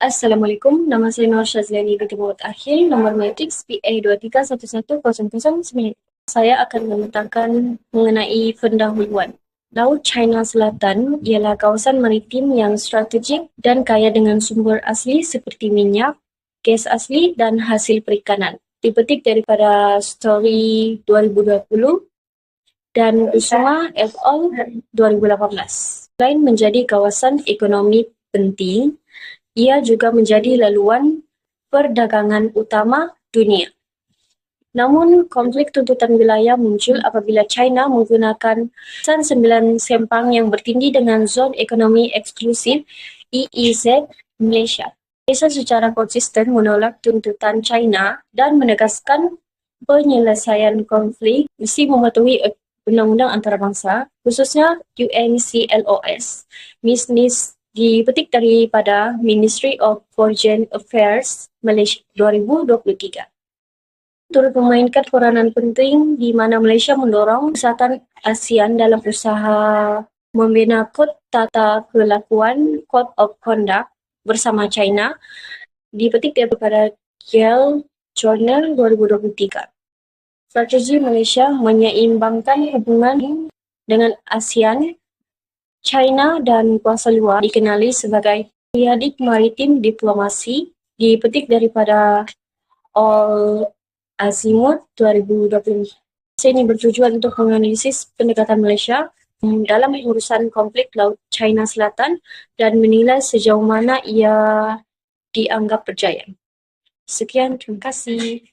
Assalamualaikum, nama saya Nur Syazliani binti Muhammad Akhil, nomor matriks PA23111009. Saya akan membentangkan mengenai pendahuluan. Laut China Selatan ialah kawasan maritim yang strategik dan kaya dengan sumber asli seperti minyak, gas asli dan hasil perikanan. Dipetik daripada Story 2020 dan Kusuma et al. 2018. Selain menjadi kawasan ekonomi penting, ia juga menjadi laluan perdagangan utama dunia. Namun, konflik tuntutan wilayah muncul apabila China menggunakan kawasan 9 Sempang yang bertindih dengan Zon Ekonomi Eksklusif EEZ Malaysia. Malaysia secara konsisten menolak tuntutan China dan menegaskan penyelesaian konflik mesti mematuhi undang-undang antarabangsa, khususnya UNCLOS. Misnis dipetik daripada Ministry of Foreign Affairs Malaysia 2023. Turut memainkan peranan penting di mana Malaysia mendorong kesatuan ASEAN dalam usaha membina kod tata kelakuan Code of Conduct bersama China, dipetik daripada Yale Journal 2023. Strategi Malaysia menyeimbangkan hubungan dengan ASEAN, China dan kuasa luar dikenali sebagai Triadik Maritim Diplomasi, dipetik daripada All Azimuth 2020. Ini bertujuan untuk menganalisis pendekatan Malaysia dalam urusan konflik Laut China Selatan dan menilai sejauh mana ia dianggap berjaya. Sekian, terima kasih.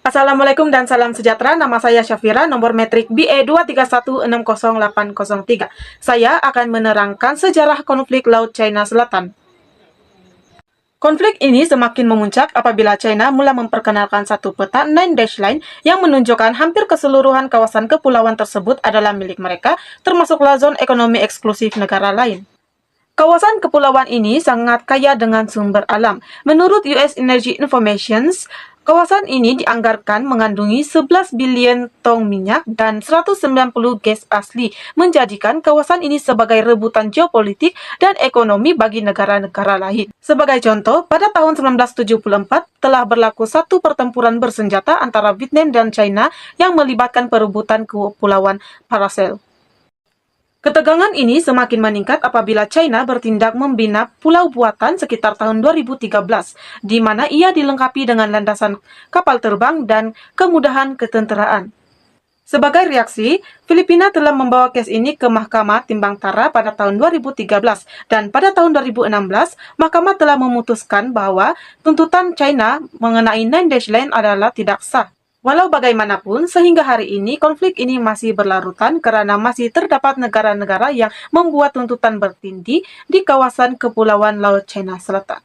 Assalamualaikum dan salam sejahtera. Nama saya Syafira, nomor metrik BE23160803. Saya akan menerangkan sejarah konflik Laut China Selatan. Konflik ini semakin memuncak apabila China mula memperkenalkan satu peta 9-dash line yang menunjukkan hampir keseluruhan kawasan kepulauan tersebut adalah milik mereka, termasuklah zon ekonomi eksklusif negara lain. Kawasan kepulauan ini sangat kaya dengan sumber alam. Menurut US Energy Information, kawasan ini dianggarkan mengandungi 11 bilion tong minyak dan 190 gas asli, menjadikan kawasan ini sebagai rebutan geopolitik dan ekonomi bagi negara-negara lain. Sebagai contoh, pada tahun 1974 telah berlaku satu pertempuran bersenjata antara Vietnam dan China yang melibatkan perebutan kepulauan Paracel. Ketegangan ini semakin meningkat apabila China bertindak membina pulau buatan sekitar tahun 2013, di mana ia dilengkapi dengan landasan kapal terbang dan kemudahan ketenteraan. Sebagai reaksi, Filipina telah membawa kes ini ke Mahkamah Timbang Tara pada tahun 2013, dan pada tahun 2016, Mahkamah telah memutuskan bahwa tuntutan China mengenai 9-dash line adalah tidak sah. Walau bagaimanapun, sehingga hari ini konflik ini masih berlarutan karena masih terdapat negara-negara yang membuat tuntutan bertindih di kawasan kepulauan Laut China Selatan.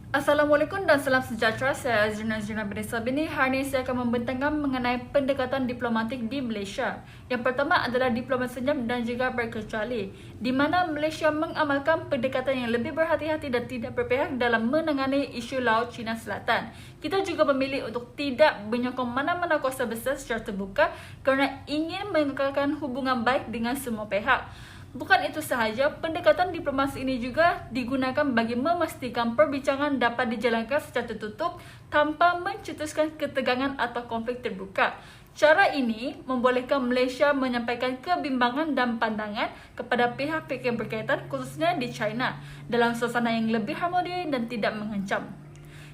Assalamualaikum dan salam sejahtera, saya Azrina binti Sabini. Hari ini saya akan membentangkan mengenai pendekatan diplomatik di Malaysia. Yang pertama adalah diplomasi senyap dan juga berkecuali, di mana Malaysia mengamalkan pendekatan yang lebih berhati-hati dan tidak berpihak dalam menangani isu Laut China Selatan. Kita juga memilih untuk tidak menyokong mana-mana kuasa besar secara terbuka kerana ingin mengekalkan hubungan baik dengan semua pihak. Bukan itu sahaja, pendekatan diplomasi ini juga digunakan bagi memastikan perbincangan dapat dijalankan secara tertutup tanpa mencetuskan ketegangan atau konflik terbuka. Cara ini membolehkan Malaysia menyampaikan kebimbangan dan pandangan kepada pihak-pihak yang berkaitan, khususnya di China, dalam suasana yang lebih harmoni dan tidak mengancam.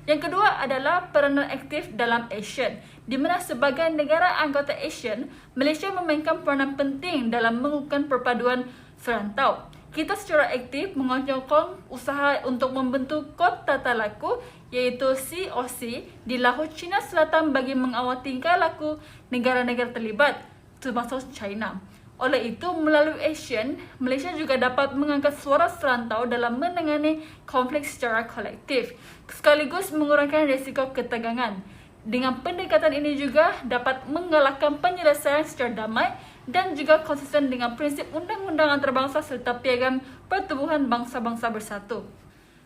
Yang kedua adalah peranan aktif dalam ASEAN, di mana sebagai negara anggota ASEAN, Malaysia memainkan peranan penting dalam mengukuhkan perpaduan serantau. Kita secara aktif menyokong usaha untuk membentuk kod tata laku iaitu COC di Laut China Selatan bagi mengawal tingkah laku negara-negara terlibat, termasuk China. Oleh itu, melalui ASEAN, Malaysia juga dapat mengangkat suara serantau dalam menangani konflik secara kolektif, sekaligus mengurangkan risiko ketegangan. Dengan pendekatan ini juga dapat mengalahkan penyelesaian secara damai dan juga konsisten dengan prinsip undang-undang antarabangsa serta piagam pertubuhan bangsa-bangsa bersatu.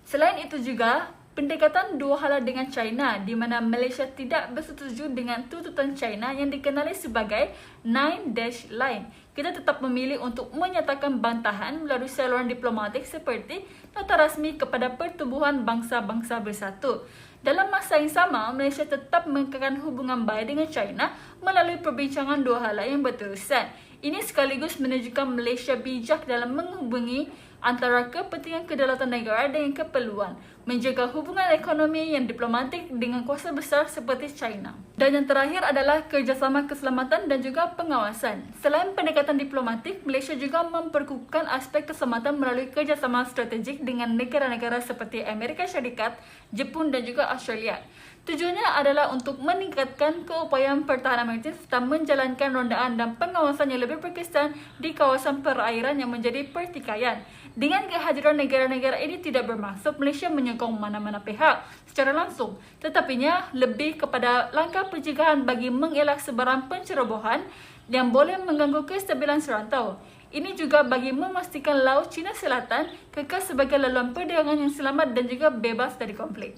Selain itu juga, pendekatan dua hala dengan China, di mana Malaysia tidak bersetuju dengan tuntutan China yang dikenali sebagai 9-dash line. Kita tetap memilih untuk menyatakan bantahan melalui saluran diplomatik seperti nota rasmi kepada pertubuhan bangsa-bangsa bersatu. Dalam masa yang sama, Malaysia tetap mengekalkan hubungan baik dengan China melalui perbincangan dua hala yang berterusan. Ini sekaligus menunjukkan Malaysia bijak dalam menghubungi antara kepentingan kedaulatan negara dengan keperluan menjaga hubungan ekonomi yang diplomatik dengan kuasa besar seperti China. Dan yang terakhir adalah kerjasama keselamatan dan juga pengawasan. Selain pendekatan diplomatik, Malaysia juga memperkukuhkan aspek keselamatan melalui kerjasama strategik dengan negara-negara seperti Amerika Syarikat, Jepun dan juga Australia. Tujuannya adalah untuk meningkatkan keupayaan pertahanan maritim serta menjalankan rondaan dan pengawasan yang lebih berkesan di kawasan perairan yang menjadi pertikaian. Dengan kehadiran negara-negara ini tidak bermaksud Malaysia menyokong mana-mana pihak secara langsung, tetapinya lebih kepada langkah pencegahan bagi mengelak sebarang pencerobohan yang boleh mengganggu kestabilan serantau. Ini juga bagi memastikan Laut Cina Selatan kekal sebagai laluan perdagangan yang selamat dan juga bebas dari konflik.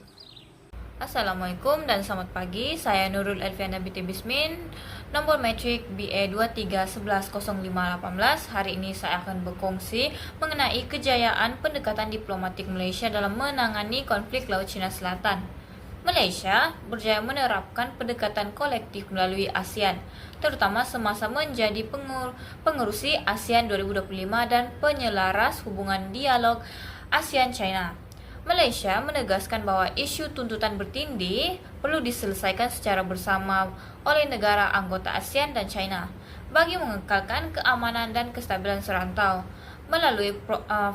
Assalamualaikum dan selamat pagi. Saya Nurul Elviana binti Bismin, nombor metrik BA 23110518. Hari ini saya akan berkongsi mengenai kejayaan pendekatan diplomatik Malaysia dalam menangani konflik Laut Cina Selatan. Malaysia berjaya menerapkan pendekatan kolektif melalui ASEAN, terutama semasa menjadi pengerusi ASEAN 2025 dan penyelaras hubungan dialog ASEAN-China. Malaysia menegaskan bahwa isu tuntutan bertindih perlu diselesaikan secara bersama oleh negara anggota ASEAN dan China bagi mengekalkan keamanan dan kestabilan serantau. Melalui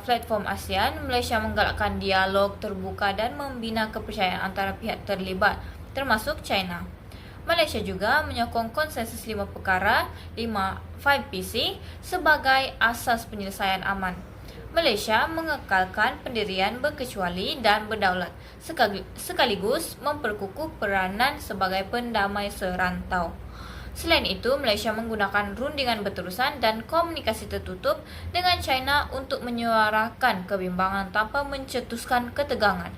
platform ASEAN, Malaysia menggalakkan dialog terbuka dan membina kepercayaan antara pihak terlibat, termasuk China. Malaysia juga menyokong konsensus 5 perkara 5PC sebagai asas penyelesaian aman. Malaysia mengekalkan pendirian berkecuali dan berdaulat, sekaligus memperkukuh peranan sebagai pendamai serantau. Selain itu, Malaysia menggunakan rundingan berterusan dan komunikasi tertutup dengan China untuk menyuarakan kebimbangan tanpa mencetuskan ketegangan.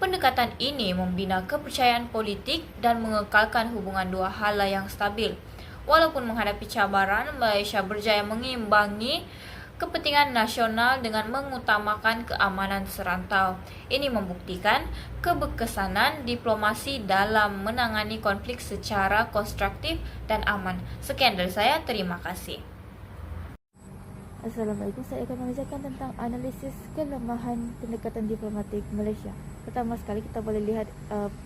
Pendekatan ini membina kepercayaan politik dan mengekalkan hubungan dua hala yang stabil. Walaupun menghadapi cabaran, Malaysia berjaya mengimbangi kepentingan nasional dengan mengutamakan keamanan serantau. Ini membuktikan keberkesanan diplomasi dalam menangani konflik secara konstruktif dan aman. Sekian dari saya, terima kasih. Assalamualaikum, saya akan mengajarkan tentang analisis kelemahan pendekatan diplomatik Malaysia. Pertama sekali kita boleh lihat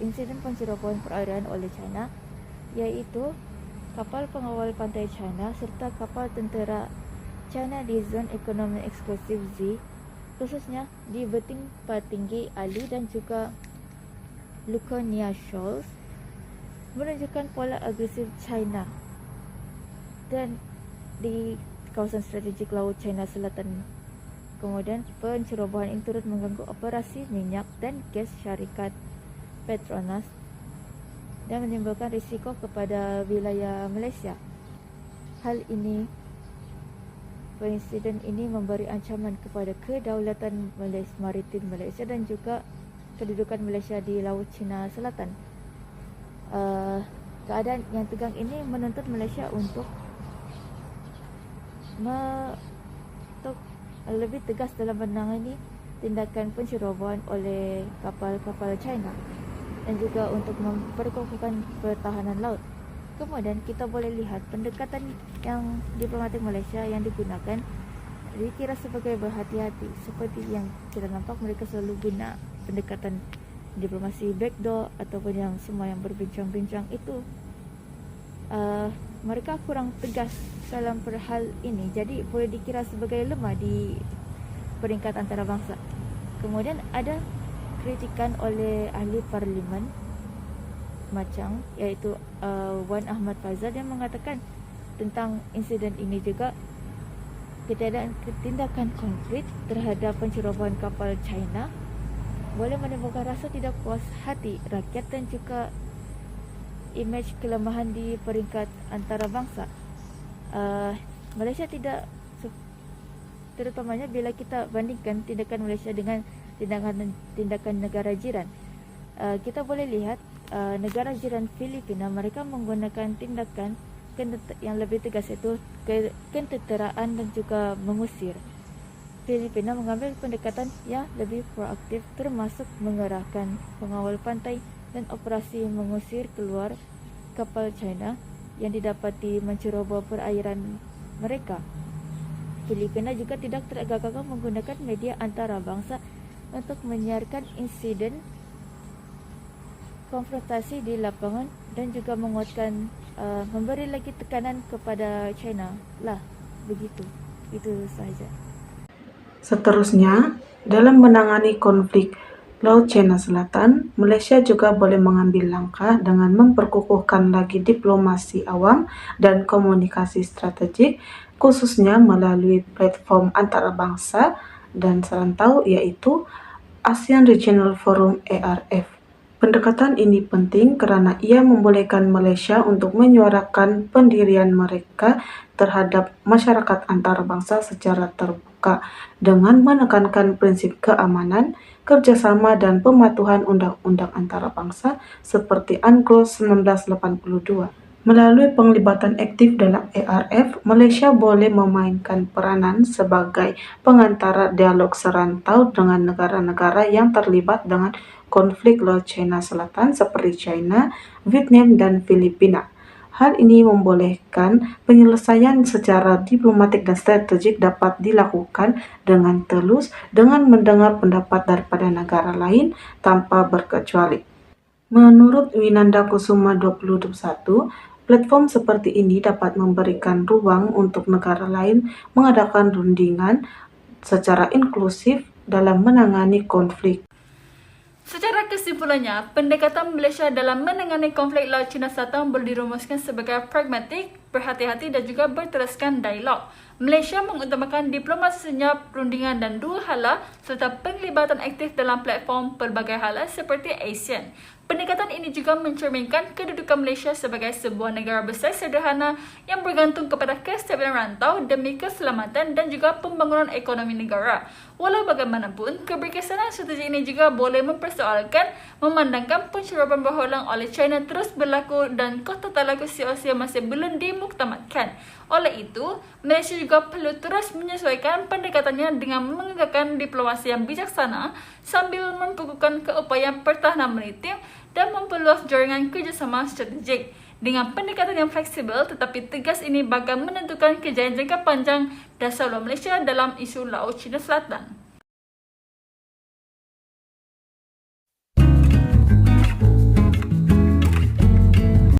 insiden pencerobohan perairan oleh China, iaitu kapal pengawal pantai China serta kapal tentera China di zon ekonomi eksklusif Z, khususnya di Beting Patinggi Ali dan juga Luconia Shoals, menunjukkan pola agresif China dan di kawasan strategik Laut China Selatan. Kemudian pencerobohan ini turut mengganggu operasi minyak dan gas syarikat Petronas dan menimbulkan risiko kepada wilayah Malaysia. Hal ini Insiden ini memberi ancaman kepada kedaulatan maritim Malaysia dan juga kedudukan Malaysia di Laut Cina Selatan. Keadaan yang tegang ini menuntut Malaysia untuk lebih tegas dalam menangani tindakan pencerobohan oleh kapal-kapal China dan juga untuk memperkukuhkan pertahanan laut. Kemudian kita boleh lihat pendekatan yang diplomatik Malaysia yang digunakan dikira sebagai berhati-hati. Seperti yang kita nampak, mereka selalu guna pendekatan diplomasi backdoor ataupun yang semua yang berbincang-bincang itu. Mereka kurang tegas dalam perhal ini, jadi boleh dikira sebagai lemah di peringkat antarabangsa. Kemudian ada kritikan oleh ahli parlimen Macang, iaitu Wan Ahmad Fazal, yang mengatakan tentang insiden ini juga ketiadaan tindakan konkret terhadap pencerobohan kapal China boleh menimbulkan rasa tidak puas hati rakyat dan juga imej kelemahan di peringkat antarabangsa. Malaysia tidak, terutamanya bila kita bandingkan tindakan Malaysia dengan tindakan negara jiran. Kita boleh lihat negara jiran Filipina, mereka menggunakan tindakan yang lebih tegas, iaitu kenteteraan dan juga mengusir. Filipina mengambil pendekatan yang lebih proaktif termasuk mengerahkan pengawal pantai dan operasi mengusir keluar kapal China yang didapati menceroboh perairan mereka. Filipina juga tidak tergagap menggunakan media antarabangsa untuk menyiarkan insiden konfrontasi di lapangan dan juga menguatkan memberi lagi tekanan kepada China lah. Begitu. Itu sahaja. Seterusnya, dalam menangani konflik Laut Cina Selatan, Malaysia juga boleh mengambil langkah dengan memperkukuhkan lagi diplomasi awam dan komunikasi strategik, khususnya melalui platform antarabangsa dan serantau yaitu ASEAN Regional Forum ARF. Pendekatan ini penting kerana ia membolehkan Malaysia untuk menyuarakan pendirian mereka terhadap masyarakat antarabangsa secara terbuka dengan menekankan prinsip keamanan, kerjasama dan pematuhan undang-undang antarabangsa seperti UNCLOS 1982. Melalui penglibatan aktif dalam ARF, Malaysia boleh memainkan peranan sebagai pengantara dialog serantau dengan negara-negara yang terlibat dengan konflik Laut Cina Selatan seperti China, Vietnam, dan Filipina. Hal ini membolehkan penyelesaian secara diplomatik dan strategik dapat dilakukan dengan telus dengan mendengar pendapat daripada negara lain tanpa berkecuali. Menurut Winanda Kusuma 2021, platform seperti ini dapat memberikan ruang untuk negara lain mengadakan rundingan secara inklusif dalam menangani konflik. Secara kesimpulannya, pendekatan Malaysia dalam menangani konflik Laut Cina Selatan boleh dirumuskan sebagai pragmatik, berhati-hati dan juga berteruskan dialog. Malaysia mengutamakan diplomasi senyap, rundingan dan dua hala serta penglibatan aktif dalam platform pelbagai hala seperti ASEAN. Pendekatan ini juga mencerminkan kedudukan Malaysia sebagai sebuah negara besar sederhana yang bergantung kepada kestabilan rantau demi keselamatan dan juga pembangunan ekonomi negara. Walau bagaimanapun, keberkesanan strategi ini juga boleh mempersoalkan memandangkan pencerobohan berulang oleh China terus berlaku dan kota talaga sia-sia masih belum dimuktamadkan. Oleh itu, Malaysia juga perlu terus menyesuaikan pendekatannya dengan menggunakan diplomasi yang bijaksana sambil memperkukuhkan keupayaan pertahanan maritim dan memperluas jaringan kerjasama strategik. Dengan pendekatan yang fleksibel tetapi tegas ini bakal menentukan kejayaan jangka panjang dasar Malaysia dalam isu Laut Cina Selatan.